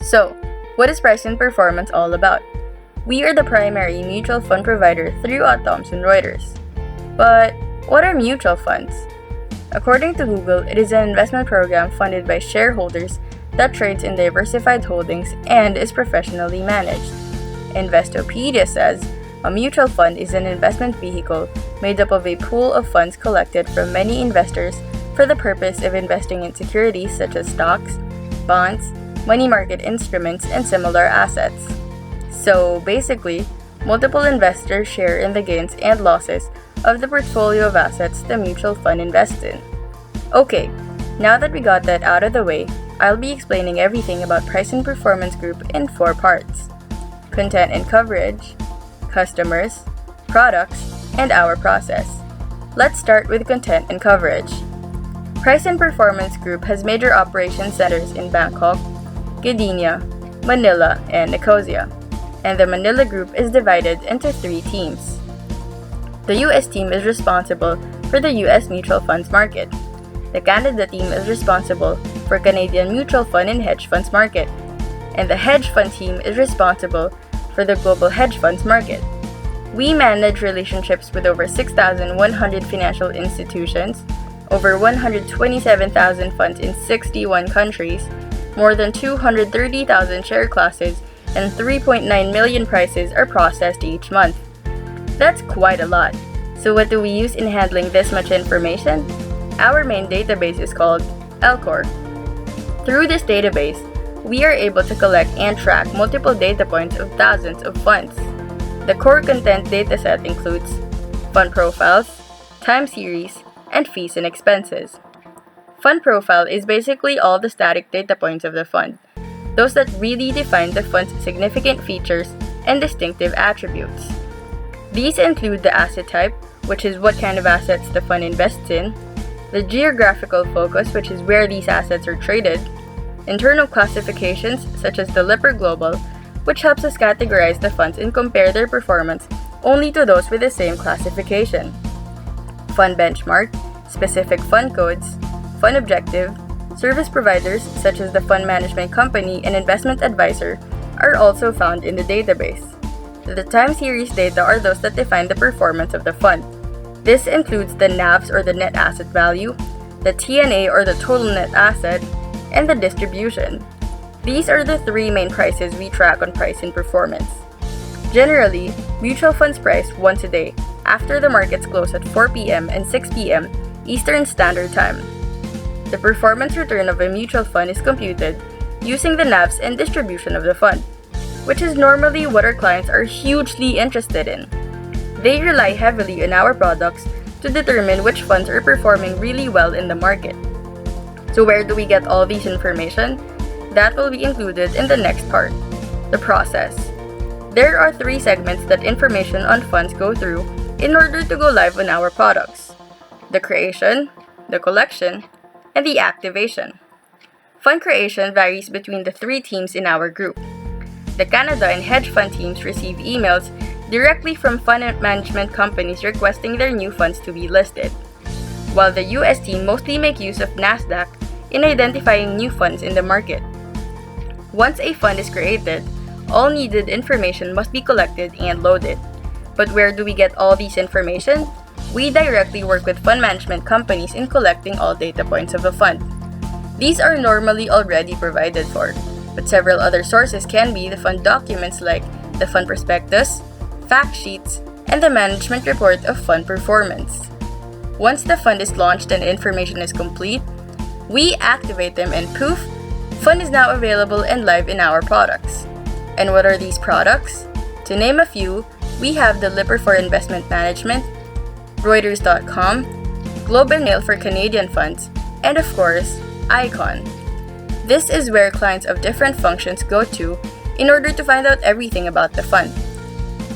So, what is price and performance all about? We are the primary mutual fund provider throughout Thomson Reuters. But what are mutual funds? According to Google, it is an investment program funded by shareholders that trades in diversified holdings and is professionally managed. Investopedia says a mutual fund is an investment vehicle made up of a pool of funds collected from many investors for the purpose of investing in securities such as stocks, bonds, money market instruments, and similar assets. So basically, multiple investors share in the gains and losses of the portfolio of assets the mutual fund invests in. Okay, now that we got that out of the way, I'll be explaining everything about Price and Performance Group in 4 parts: content and coverage, customers, products, and our process. Let's start with content and coverage. Price and Performance Group has major operation centers in Bangkok, Gdynia, Manila, and Nicosia, and the Manila group is divided into 3 teams. The US team is responsible for the US mutual funds market. The Canada team is responsible for Canadian mutual fund and hedge funds market, and the hedge fund team is responsible for the global hedge funds market. We manage relationships with over 6,100 financial institutions, over 127,000 funds in 61 countries, more than 230,000 share classes, and 3.9 million prices are processed each month. That's quite a lot. So what do we use in handling this much information? Our main database is called LCOR. Through this database, we are able to collect and track multiple data points of thousands of funds. The core content dataset includes fund profiles, time series, and fees and expenses. Fund profile is basically all the static data points of the fund, those that really define the fund's significant features and distinctive attributes. These include the asset type, which is what kind of assets the fund invests in, the geographical focus, which is where these assets are traded, internal classifications such as the Lipper Global, which helps us categorize the funds and compare their performance only to those with the same classification, fund benchmark, specific fund codes, fund objective, service providers such as the fund management company and investment advisor are also found in the database. The time series data are those that define the performance of the fund. This includes the NAVs or the net asset value, the TNA or the total net asset, and the distribution. These are the 3 main prices we track on Price and Performance. Generally, mutual funds price once a day after the markets close at 4 p.m. and 6 p.m. Eastern Standard Time. The performance return of a mutual fund is computed using the NAVs and distribution of the fund, which is normally what our clients are hugely interested in. They rely heavily on our products to determine which funds are performing really well in the market. So where do we get all these information? That will be included in the next part, the process. There are 3 segments that information on funds go through in order to go live on our products: the creation, the collection, and the activation. Fund creation varies between the 3 teams in our group. The Canada and hedge fund teams receive emails directly from fund management companies requesting their new funds to be listed, while the US team mostly make use of NASDAQ in identifying new funds in the market. Once a fund is created, all needed information must be collected and loaded. But where do we get all these information? We directly work with fund management companies in collecting all data points of a fund. These are normally already provided for, but several other sources can be the fund documents like the fund prospectus, fact sheets, and the management report of fund performance. Once the fund is launched and information is complete, we activate them and poof, fund is now available and live in our products. And what are these products? To name a few, we have the Lipper for Investment Management, Reuters.com, Globe and Mail for Canadian funds, and of course, Icon. This is where clients of different functions go to in order to find out everything about the fund.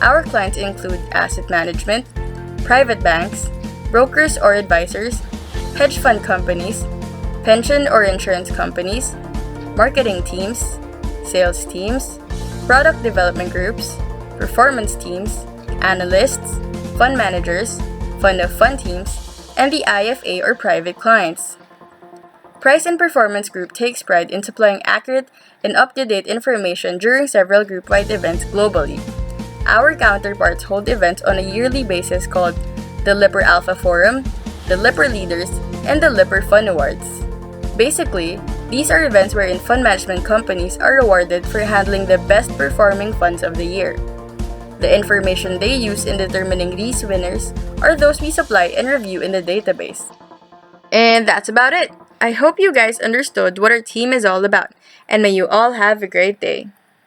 Our clients include asset management, private banks, brokers or advisors, hedge fund companies, pension or insurance companies, marketing teams, sales teams, product development groups, performance teams, analysts, fund managers, fund of fund teams, and the IFA or private clients. Price and Performance Group takes pride in supplying accurate and up-to-date information during several group-wide events globally. Our counterparts hold events on a yearly basis called the Lipper Alpha Forum, the Lipper Leaders, and the Lipper Fund Awards. Basically, these are events wherein fund management companies are awarded for handling the best performing funds of the year. The information they use in determining these winners are those we supply and review in the database. And that's about it. I hope you guys understood what our team is all about, and may you all have a great day.